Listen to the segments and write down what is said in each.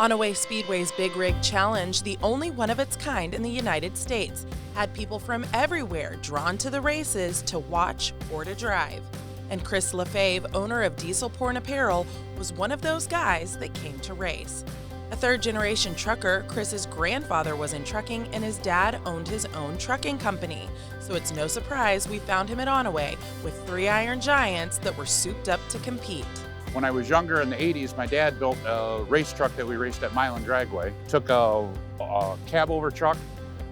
Onaway Speedway's Big Rig Challenge, the only one of its kind in the United States, had people from everywhere drawn to the races to watch or to drive. And Chris Lefebvre, owner of Diesel Porn Apparel, was one of those guys that came to race. A third-generation trucker, Chris's grandfather was in trucking and his dad owned his own trucking company. So it's no surprise we found him at Onaway with three iron giants that were souped up to compete. When I was younger in the 80s, my dad built a race truck that we raced at Mile and Dragway. Took a cab-over truck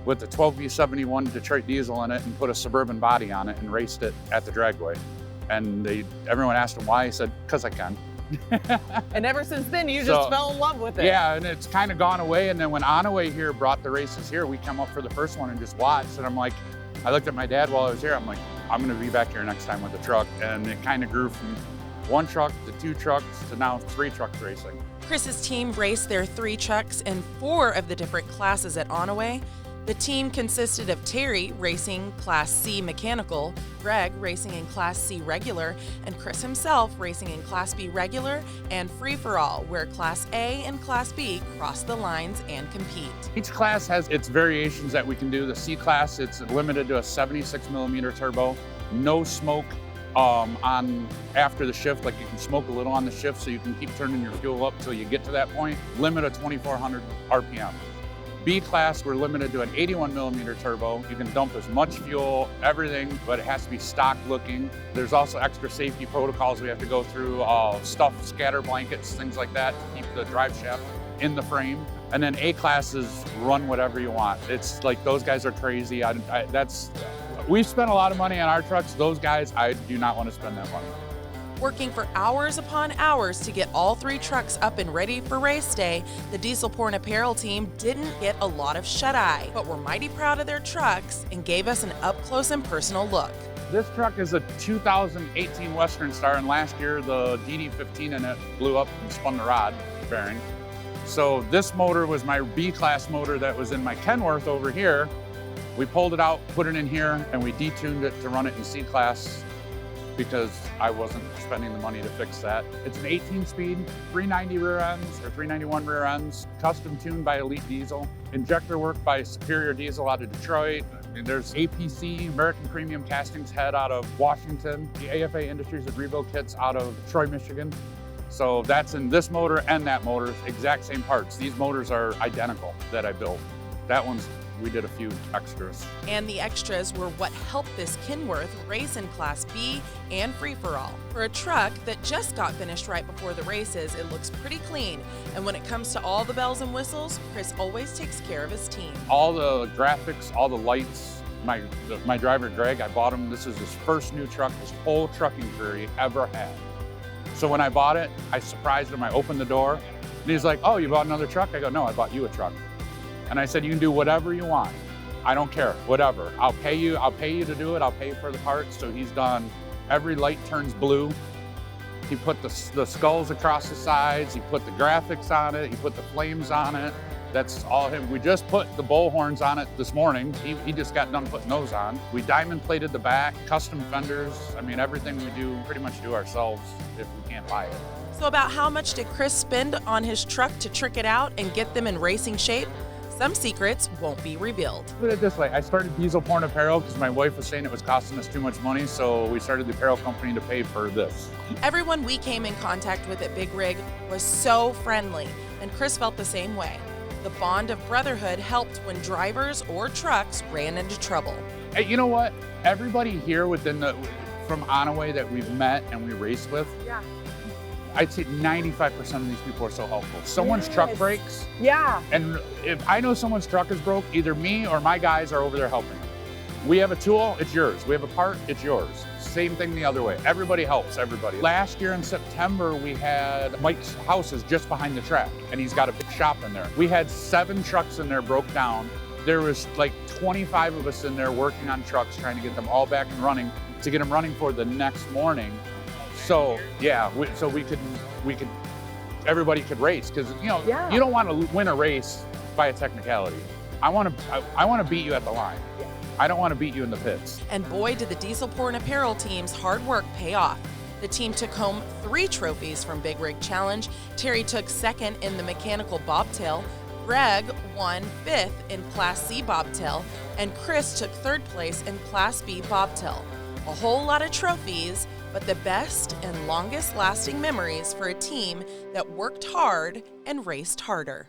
with a 12V71 Detroit diesel in it and put a Suburban body on it and raced it at the Dragway. And everyone asked him why. He said, "'Cause I can." And ever since then, you just fell in love with it. Yeah, and it's kind of gone away. And then when Onaway here brought the races here, we come up for the first one and just watched. And I'm like, I looked at my dad while I was here. I'm like, I'm going to be back here next time with the truck. And it kind of grew from one truck to two trucks to now three trucks racing. Chris's team raced their three trucks in 4 of the different classes at Onaway. The team consisted of Terry racing Class C mechanical, Greg racing in Class C regular, and Chris himself racing in Class B regular and free-for-all, where Class A and Class B cross the lines and compete. Each class has its variations that we can do. The C class, it's limited to a 76mm turbo, no smoke on after the shift. Like you can smoke a little on the shift so you can keep turning your fuel up till you get to that point. Limit of 2,400 RPM. B class, we're limited to an 81mm turbo. You can dump as much fuel, everything, but it has to be stock looking. There's also extra safety protocols we have to go through, stuff, scatter blankets, things like that to keep the drive shaft in the frame. And then A class is run whatever you want. It's like, those guys are crazy. We've spent a lot of money on our trucks. Those guys, I do not want to spend that money. Working for hours upon hours to get all 3 trucks up and ready for race day, the Diesel Porn Apparel team didn't get a lot of shut-eye, but were mighty proud of their trucks and gave us an up-close and personal look. This truck is a 2018 Western Star, and last year the DD15 in it blew up and spun the rod bearing. So this motor was my B-class motor that was in my Kenworth over here. We pulled it out, put it in here, and we detuned it to run it in C-class because I wasn't spending the money to fix that. It's an 18-speed, 390 rear ends, or 391 rear ends, custom tuned by Elite Diesel. Injector work by Superior Diesel out of Detroit. And there's APC, American Premium Castings head out of Washington. The AFA Industries and Rebuild kits out of Troy, Michigan. So that's in this motor and that motor, exact same parts. These motors are identical that I built. That one's, we did a few extras. And the extras were what helped this Kenworth race in Class B and free-for-all. For a truck that just got finished right before the races, it looks pretty clean. And when it comes to all the bells and whistles, Chris always takes care of his team. All the graphics, all the lights, my driver Greg, I bought him, this is his first new truck, his whole trucking career he ever had. So when I bought it, I surprised him, I opened the door, and he's like, "Oh, you bought another truck?" I go, "No, I bought you a truck." And I said, "You can do whatever you want. I don't care, whatever. I'll pay you to do it. I'll pay for the parts." So he's done, every light turns blue. He put the skulls across the sides. He put the graphics on it. He put the flames on it. That's all him. We just put the bull horns on it this morning. He just got done putting those on. We diamond plated the back, custom fenders. I mean, everything we do, pretty much do ourselves if we can't buy it. So about how much did Chris spend on his truck to trick it out and get them in racing shape? Some secrets won't be revealed. Put it this way, I started Diesel Porn Apparel because my wife was saying it was costing us too much money, so we started the apparel company to pay for this. Everyone we came in contact with at Big Rig was so friendly, and Chris felt the same way. The bond of brotherhood helped when drivers or trucks ran into trouble. Hey, you know what? Everybody here from Onaway that we've met and we race with, Yeah. I'd say 95% of these people are so helpful. Someone's truck breaks. Yeah. And if I know someone's truck is broke, either me or my guys are over there helping. We have a tool, it's yours. We have a part, it's yours. Same thing the other way. Everybody helps everybody. Last year in September, we had Mike's house is just behind the track, and he's got a big shop in there. We had 7 trucks in there broke down. There was like 25 of us in there working on trucks, trying to get them all back and running to get them running for the next morning. So yeah, everybody could race, because you don't want to win a race by a technicality. I want to beat you at the line. I don't want to beat you in the pits. And boy, did the Diesel Porn Apparel team's hard work pay off. The team took home 3 trophies from Big Rig Challenge. Terry took 2nd in the mechanical bobtail, Greg won 5th in Class C bobtail, and Chris took 3rd place in Class B bobtail. A whole lot of trophies, but the best and longest lasting memories for a team that worked hard and raced harder.